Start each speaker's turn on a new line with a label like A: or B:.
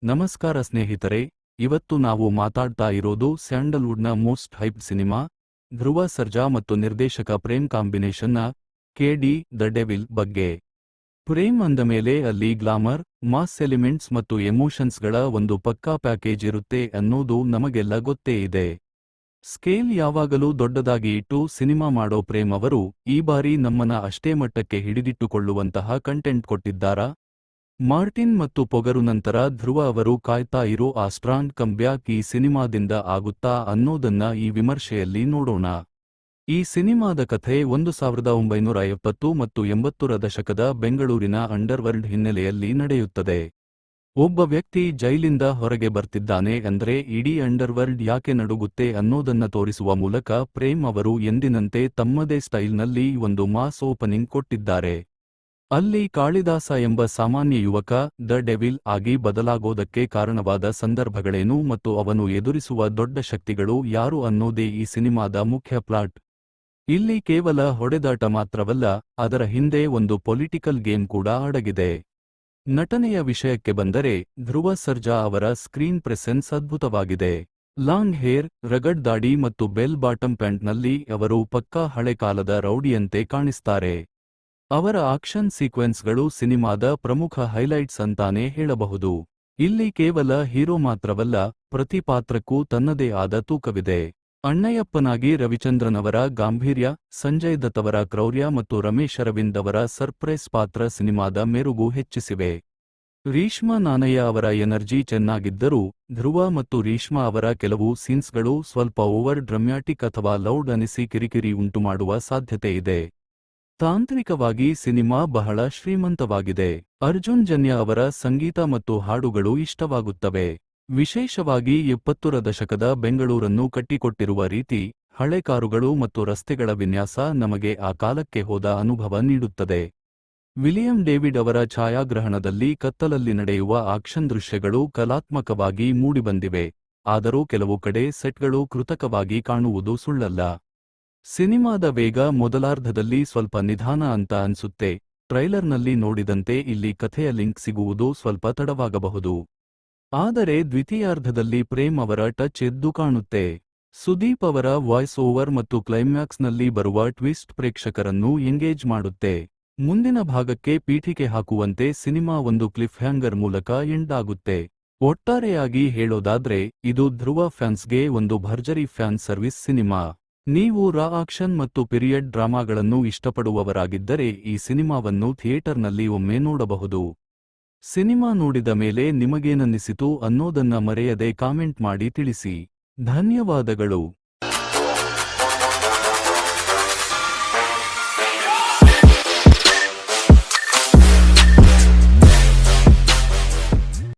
A: ನಮಸ್ಕಾರ ಸ್ನೇಹಿತರೆ, ಇವತ್ತು ನಾವು ಮಾತಾಡ್ತಾ ಇರೋದು ಸ್ಯಾಂಡಲ್ವುಡ್ನ ಮೋಸ್ಟ್ ಹೈಪ್ಡ್ ಸಿನಿಮಾ ಧ್ರುವ ಸರ್ಜಾ ಮತ್ತು ನಿರ್ದೇಶಕ ಪ್ರೇಮ್ ಕಾಂಬಿನೇಷನ್ನ ಕೆ.ಡಿ. ದ ಡೆವಿಲ್ ಬಗ್ಗೆ. ಪ್ರೇಮ್ ಅಂದಮೇಲೆ ಅಲ್ಲಿ ಗ್ಲಾಮರ್, ಮಾಸ್ ಎಲಿಮೆಂಟ್ಸ್ ಮತ್ತು ಎಮೋಷನ್ಸ್ಗಳ ಒಂದು ಪಕ್ಕಾ ಪ್ಯಾಕೇಜ್ ಇರುತ್ತೆ ಅನ್ನೋದು ನಮಗೆಲ್ಲ ಗೊತ್ತೇ ಇದೆ. ಸ್ಕೇಲ್ ಯಾವಾಗಲೂ ದೊಡ್ಡದಾಗಿ ಇಟ್ಟು ಸಿನಿಮಾ ಮಾಡೋ ಪ್ರೇಮ್ ಅವರು ಈ ಬಾರಿ ನಮ್ಮನ್ನ ಅಷ್ಟೇ ಮಟ್ಟಕ್ಕೆ ಹಿಡಿದಿಟ್ಟುಕೊಳ್ಳುವಂತಹ ಕಂಟೆಂಟ್ ಕೊಟ್ಟಿದ್ದಾರಾ? ಮಾರ್ಟಿನ್ ಮತ್ತು ಪೊಗರು ನಂತರ ಧ್ರುವ ಅವರು ಕಾಯ್ತಾ ಇರೋ ಆ ಸ್ಟ್ರಾಂಗ್ ಕಂಬ್ಯಾಕ್ ಈ ಸಿನಿಮಾದಿಂದ ಆಗುತ್ತಾ ಅನ್ನೋದನ್ನ ಈ ವಿಮರ್ಶೆಯಲ್ಲಿ ನೋಡೋಣ. ಈ ಸಿನಿಮಾದ ಕಥೆ 1970 ಮತ್ತು 80ರ ದಶಕದ ಬೆಂಗಳೂರಿನ ಅಂಡರ್ವರ್ಲ್ಡ್ ಹಿನ್ನೆಲೆಯಲ್ಲಿ ನಡೆಯುತ್ತದೆ. ಒಬ್ಬ ವ್ಯಕ್ತಿ ಜೈಲಿಂದ ಹೊರಗೆ ಬರ್ತಿದ್ದಾನೆ ಅಂದ್ರೆ ಇಡೀ ಅಂಡರ್ವರ್ಲ್ಡ್ ಯಾಕೆ ನಡುಗುತ್ತೆ ಅನ್ನೋದನ್ನ ತೋರಿಸುವ ಮೂಲಕ ಪ್ರೇಮ್ ಅವರು ಎಂದಿನಂತೆ ತಮ್ಮದೇ ಸ್ಟೈಲ್ನಲ್ಲಿ ಒಂದು ಮಾಸ್ ಓಪನಿಂಗ್ ಕೊಟ್ಟಿದ್ದಾರೆ. ಅಲ್ಲಿ ಕಾಳಿದಾಸ ಎಂಬ ಸಾಮಾನ್ಯ ಯುವಕ ದ ಡೆವಿಲ್ ಆಗಿ ಬದಲಾಗೋದಕ್ಕೆ ಕಾರಣವಾದ ಸಂದರ್ಭಗಳೇನು ಮತ್ತು ಅವನು ಎದುರಿಸುವ ದೊಡ್ಡ ಶಕ್ತಿಗಳು ಯಾರು ಅನ್ನೋದೇ ಈ ಸಿನಿಮಾದ ಮುಖ್ಯ ಪ್ಲಾಟ್. ಇಲ್ಲಿ ಕೇವಲ ಹೊಡೆದಾಟ ಮಾತ್ರವಲ್ಲ, ಅದರ ಹಿಂದೆ ಒಂದು ಪೊಲಿಟಿಕಲ್ ಗೇಮ್ ಕೂಡ ಅಡಗಿದೆ. ನಟನೆಯ ವಿಷಯಕ್ಕೆ ಬಂದರೆ ಧ್ರುವ ಸರ್ಜಾ ಅವರ ಸ್ಕ್ರೀನ್ ಪ್ರೆಸೆನ್ಸ್ ಅದ್ಭುತವಾಗಿದೆ. ಲಾಂಗ್ ಹೇರ್, ರಗಡ್ ದಾಡಿ ಮತ್ತು ಬೆಲ್ ಬಾಟಮ್ ಪ್ಯಾಂಟ್ನಲ್ಲಿ ಅವರು ಪಕ್ಕಾ ಹಳೆ ಕಾಲದ ರೌಡಿಯಂತೆ ಕಾಣಿಸ್ತಾರೆ. ಅವರ ಆಕ್ಷನ್ ಸೀಕ್ವೆನ್ಸ್ಗಳು ಸಿನಿಮಾದ ಪ್ರಮುಖ ಹೈಲೈಟ್ಸ್ ಅಂತಾನೇ ಹೇಳಬಹುದು. ಇಲ್ಲಿ ಕೇವಲ ಹೀರೋ ಮಾತ್ರವಲ್ಲ, ಪ್ರತಿ ಪಾತ್ರಕ್ಕೂ ತನ್ನದೇ ಆದ ತೂಕವಿದೆ. ಅಣ್ಣಯ್ಯಪ್ಪನಾಗಿ ರವಿಚಂದ್ರನ್ ಅವರ ಗಾಂಭೀರ್ಯ, ಸಂಜಯ್ ದತ್ ಅವರ ಕ್ರೌರ್ಯ ಮತ್ತು ರಮೇಶ್ ಅರವಿಂದ್ ಅವರ ಸರ್ಪ್ರೈಸ್ ಪಾತ್ರ ಸಿನಿಮಾದ ಮೆರುಗು ಹೆಚ್ಚಿಸಿವೆ. ರೀಶ್ಮಾ ನಾನಯ್ಯ ಅವರ ಎನರ್ಜಿ ಚೆನ್ನಾಗಿದ್ದರೂ ಧ್ರುವ ಮತ್ತು ರೀಶ್ಮಾ ಅವರ ಕೆಲವು ಸೀನ್ಸ್ಗಳು ಸ್ವಲ್ಪ ಓವರ್ ಡ್ರಮ್ಯಾಟಿಕ್ ಅಥವಾ ಲೌಡ್ ಅನಿಸಿ ಕಿರಿಕಿರಿ ಉಂಟುಮಾಡುವ ಸಾಧ್ಯತೆ ಇದೆ. ತಾಂತ್ರಿಕವಾಗಿ ಸಿನಿಮಾ ಬಹಳ ಶ್ರೀಮಂತವಾಗಿದೆ. ಅರ್ಜುನ್ ಜನ್ಯ ಅವರ ಸಂಗೀತ ಮತ್ತು ಹಾಡುಗಳು ಇಷ್ಟವಾಗುತ್ತವೆ. ವಿಶೇಷವಾಗಿ 70ರ ದಶಕದ ಬೆಂಗಳೂರನ್ನು ಕಟ್ಟಿಕೊಟ್ಟಿರುವ ರೀತಿ, ಹಳೆ ಕಾರುಗಳು ಮತ್ತು ರಸ್ತೆಗಳ ವಿನ್ಯಾಸ ನಮಗೆ ಆ ಕಾಲಕ್ಕೆ ಹೋದ ಅನುಭವ ನೀಡುತ್ತದೆ. ವಿಲಿಯಂ ಡೇವಿಡ್ ಅವರ ಛಾಯಾಗ್ರಹಣದಲ್ಲಿ ಕತ್ತಲಲ್ಲಿ ನಡೆಯುವ ಆಕ್ಷನ್ ದೃಶ್ಯಗಳು ಕಲಾತ್ಮಕವಾಗಿ ಮೂಡಿಬಂದಿವೆ, ಆದರೂ ಕೆಲವು ಕಡೆ ಸೆಟ್ಗಳು ಕೃತಕವಾಗಿ ಕಾಣುವುದು ಸುಳ್ಳಲ್ಲ. ಸಿನಿಮಾದ ವೇಗ ಮೊದಲಾರ್ಧದಲ್ಲಿ ಸ್ವಲ್ಪ ನಿಧಾನ ಅಂತ ಅನ್ಸುತ್ತೆ. ಟ್ರೈಲರ್ನಲ್ಲಿ ನೋಡಿದಂತೆ ಇಲ್ಲಿ ಕಥೆಯ ಲಿಂಕ್ ಸಿಗುವುದು ಸ್ವಲ್ಪ ತಡವಾಗಬಹುದು. ಆದರೆ ದ್ವಿತೀಯಾರ್ಧದಲ್ಲಿ ಪ್ರೇಮ್ ಅವರ ಟಚ್ ಎದ್ದು ಕಾಣುತ್ತೆ. ಸುದೀಪ್ ಅವರ ವಾಯ್ಸ್ ಓವರ್ ಮತ್ತು ಕ್ಲೈಮ್ಯಾಕ್ಸ್ನಲ್ಲಿ ಬರುವ ಟ್ವಿಸ್ಟ್ ಪ್ರೇಕ್ಷಕರನ್ನು ಎಂಗೇಜ್ ಮಾಡುತ್ತೆ. ಮುಂದಿನ ಭಾಗಕ್ಕೆ ಪೀಠಿಕೆ ಹಾಕುವಂತೆ ಸಿನಿಮಾ ಒಂದು ಕ್ಲಿಫ್ ಹ್ಯಾಂಗರ್ ಮೂಲಕ ಎಂಡ್ ಆಗುತ್ತೆ. ಒಟ್ಟಾರೆಯಾಗಿ ಹೇಳೋದಾದ್ರೆ ಇದು ಧ್ರುವ ಫ್ಯಾನ್ಸ್ಗೆ ಒಂದು ಭರ್ಜರಿ ಫ್ಯಾನ್ ಸರ್ವಿಸ್ ಸಿನಿಮಾ. ನೀವು ರಾ ಆಕ್ಷನ್ ಮತ್ತು ಪಿರಿಯಡ್ ಡ್ರಾಮಾಗಳನ್ನು ಇಷ್ಟಪಡುವವರಾಗಿದ್ದರೆ ಈ ಸಿನಿಮಾವನ್ನು ಥಿಯೇಟರ್ನಲ್ಲಿ ಒಮ್ಮೆ ನೋಡಬಹುದು. ಸಿನಿಮಾ ನೋಡಿದ ಮೇಲೆ ನಿಮಗೇನನ್ನಿಸಿತು ಅನ್ನೋದನ್ನ ಮರೆಯದೆ ಕಾಮೆಂಟ್ ಮಾಡಿ ತಿಳಿಸಿ. ಧನ್ಯವಾದಗಳು.